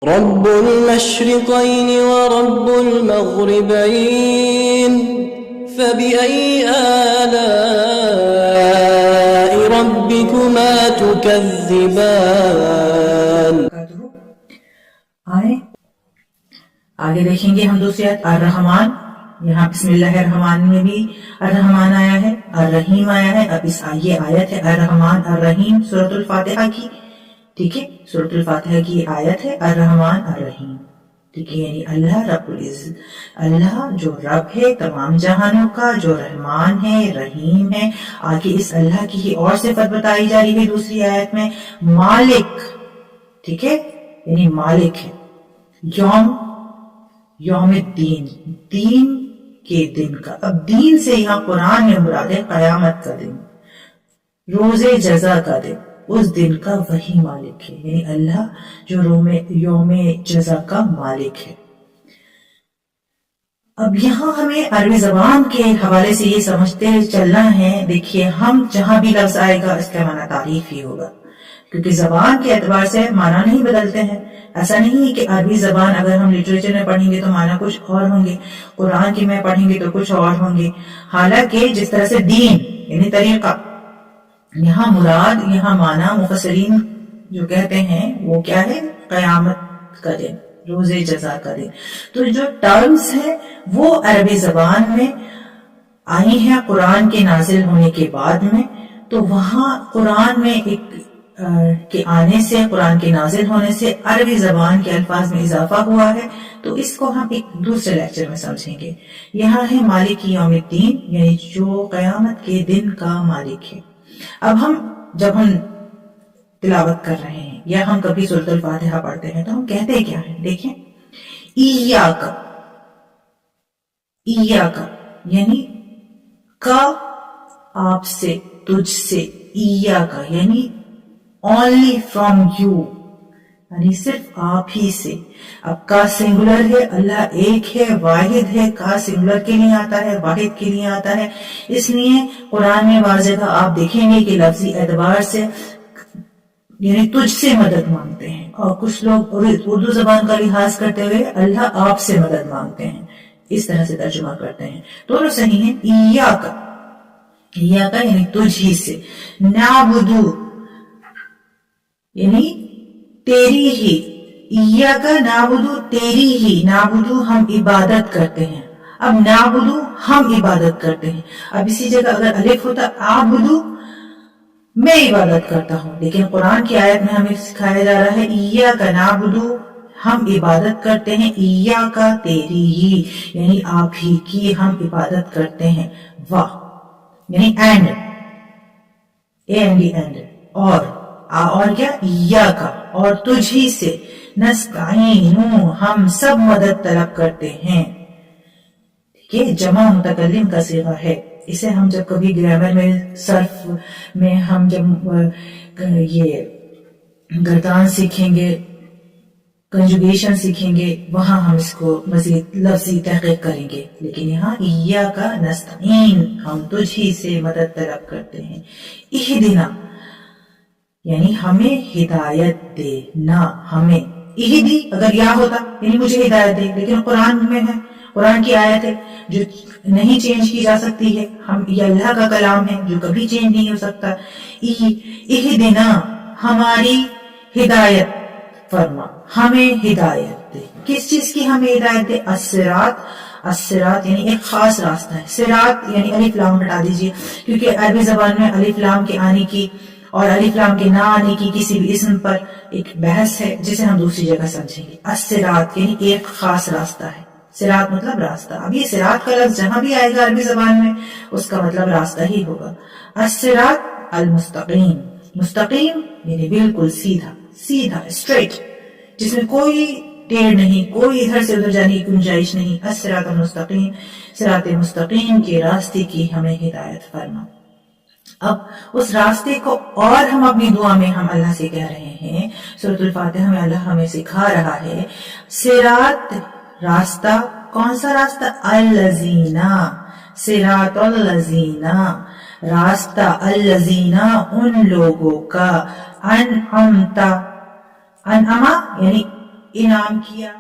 رب المشرقين ورب المغربين فبأي آلاء ربكما تكذبان. آئے آگے دیکھیں گے ہم دوسری آیت الرحمن. یہاں بسم اللہ الرحمن میں بھی الرحمن آیا ہے, الرحیم آیا ہے. اب یہ آیت ہے الرحمن الرحیم سورۃ الفاتحہ کی. ٹھیک ہے, سورۃ الفاتحہ کی آیت ہے الرحمن الرحیم. ٹھیک ہے, یعنی اللہ رب العزت, اللہ جو رب ہے تمام جہانوں کا, جو رحمان ہے رحیم ہے. آگے اس اللہ کی ہی اور صفت بتائی جا رہی ہے دوسری آیت میں, مالک. ٹھیک ہے, یعنی مالک ہے. یوم الدین, دین کے دن کا. اب دین سے یہاں قرآن میں مراد ہے قیامت کا دن, روز جزا کا دن. اس دن کا وہی مالک ہے, یعنی اللہ جو یوم جزا کا مالک ہے. اب یہاں ہمیں عربی زبان کے حوالے سے یہ سمجھتے چلنا ہے. دیکھیے, ہم جہاں بھی لفظ آئے گا اس کا معنی تعریف ہی ہوگا, کیونکہ زبان کے اعتبار سے معنی نہیں بدلتے ہیں. ایسا نہیں ہے کہ عربی زبان اگر ہم لٹریچر میں پڑھیں گے تو معنی کچھ اور ہوں گے, قرآن کی میں پڑھیں گے تو کچھ اور ہوں گے. حالانکہ جس طرح سے دین یعنی طریقہ, یہاں مراد, یہاں معنی مفسرین جو کہتے ہیں وہ کیا ہے, قیامت کا دن, روز جزا کا دن. تو جو ٹرمز ہے وہ عربی زبان میں آئی ہیں قرآن کے نازل ہونے کے بعد میں. تو وہاں قرآن میں ایک کے آنے سے, قرآن کے نازل ہونے سے عربی زبان کے الفاظ میں اضافہ ہوا ہے. تو اس کو ہم ایک دوسرے لیکچر میں سمجھیں گے. یہاں ہے مالک یوم الدین, یعنی جو قیامت کے دن کا مالک ہے. اب جب ہم تلاوت کر رہے ہیں یا ہم کبھی سورۃ الفاتحہ پڑھتے ہیں تو ہم کہتے کیا ہیں, دیکھیں, ایاک, ایاک یعنی کا آپ سے, تجھ سے, ایاک یعنی only from you, یعنی صرف آپ ہی سے. اب کا سنگولر ہے, اللہ ایک ہے, واحد ہے. کا سنگولر کے لیے آتا ہے, واحد کے لیے آتا ہے. اس لیے قرآن میں بعض جگہ آپ دیکھیں گے کہ لفظی اعتبار سے یعنی تجھ سے مدد مانگتے ہیں, اور کچھ لوگ اردو زبان کا لحاظ کرتے ہوئے اللہ آپ سے مدد مانگتے ہیں, اس طرح سے ترجمہ کرتے ہیں. دونوں صحیح ہیں. ایاک, ایاک یعنی تجھ ہی سے. نعبدو یعنی تیری ہی. ایاک نعبدو تیری ہی, نعبدو ہم عبادت کرتے ہیں. اب نعبدو ہم عبادت کرتے ہیں. اب اسی جگہ اگر الف ہوتا اعبدو میں عبادت کرتا ہوں, لیکن قرآن کی آیت میں ہمیں سکھایا جا رہا ہے ایاک نعبدو ہم عبادت کرتے ہیں, ایاک تیری ہی یعنی آپ ہی کی ہم عبادت کرتے ہیں. واہ یعنی اینڈ, اینڈ اور کیا, ایاک اور تجھ ہی سے, نستعین ہم سب مدد طلب کرتے ہیں. ٹھیک ہے, جمع متکلم کا صیغہ ہے. اسے ہم جب کبھی گرامر میں, صرف میں ہم جب یہ گردان سیکھیں گے, کنجوگیشن سیکھیں گے, وہاں ہم اس کو مزید لفظی تحقیق کریں گے. لیکن یہاں ایاک نستعین ہم تجھ ہی سے مدد طلب کرتے ہیں. اہدنا یعنی ہمیں ہدایت دے نا, ہمیں اہدی اگر یا ہوتا یعنی مجھے ہدایت دے, لیکن قرآن میں ہے, قرآن کی آیت ہے جو نہیں چینج کی جا سکتی ہے. یہ اللہ کا کلام ہے جو کبھی چینج نہیں ہو سکتا. اہدنا ہماری ہدایت فرما, ہمیں ہدایت دے. کس چیز کی ہمیں ہدایت دے؟ الصراط, الصراط یعنی ایک خاص راستہ ہے. صراط یعنی الف لام ہٹا دیجیے, کیونکہ عربی زبان میں الف لام کے آنے کی اور الف لام کے نہ آنے کی کسی بھی اسم پر ایک بحث ہے جسے ہم دوسری جگہ سمجھیں گے. الصراط یعنی ایک خاص راستہ ہے. صراط مطلب راستہ. اب یہ صراط کا لفظ جہاں بھی آئے گا عربی زبان میں اس کا مطلب راستہ ہی ہوگا. الصراط المستقیم, مستقیم یعنی بالکل سیدھا, سیدھا اسٹریٹ, جس میں کوئی ٹیڑھ نہیں, کوئی ادھر سے ادھر جانے کی گنجائش نہیں. الصراط المستقیم, صراط مستقیم کے راستے کی ہمیں ہدایت فرما. اب اس راستے کو اور ہم اپنی دعا میں ہم اللہ سے کہہ رہے ہیں. سورۃ الفاتحہ میں اللہ ہمیں سکھا رہا ہے صراط راستہ. کون سا راستہ؟ الذین, صراط الذین راستہ, الذین ان لوگوں کا, انعمتا, انعما یعنی انعام کیا.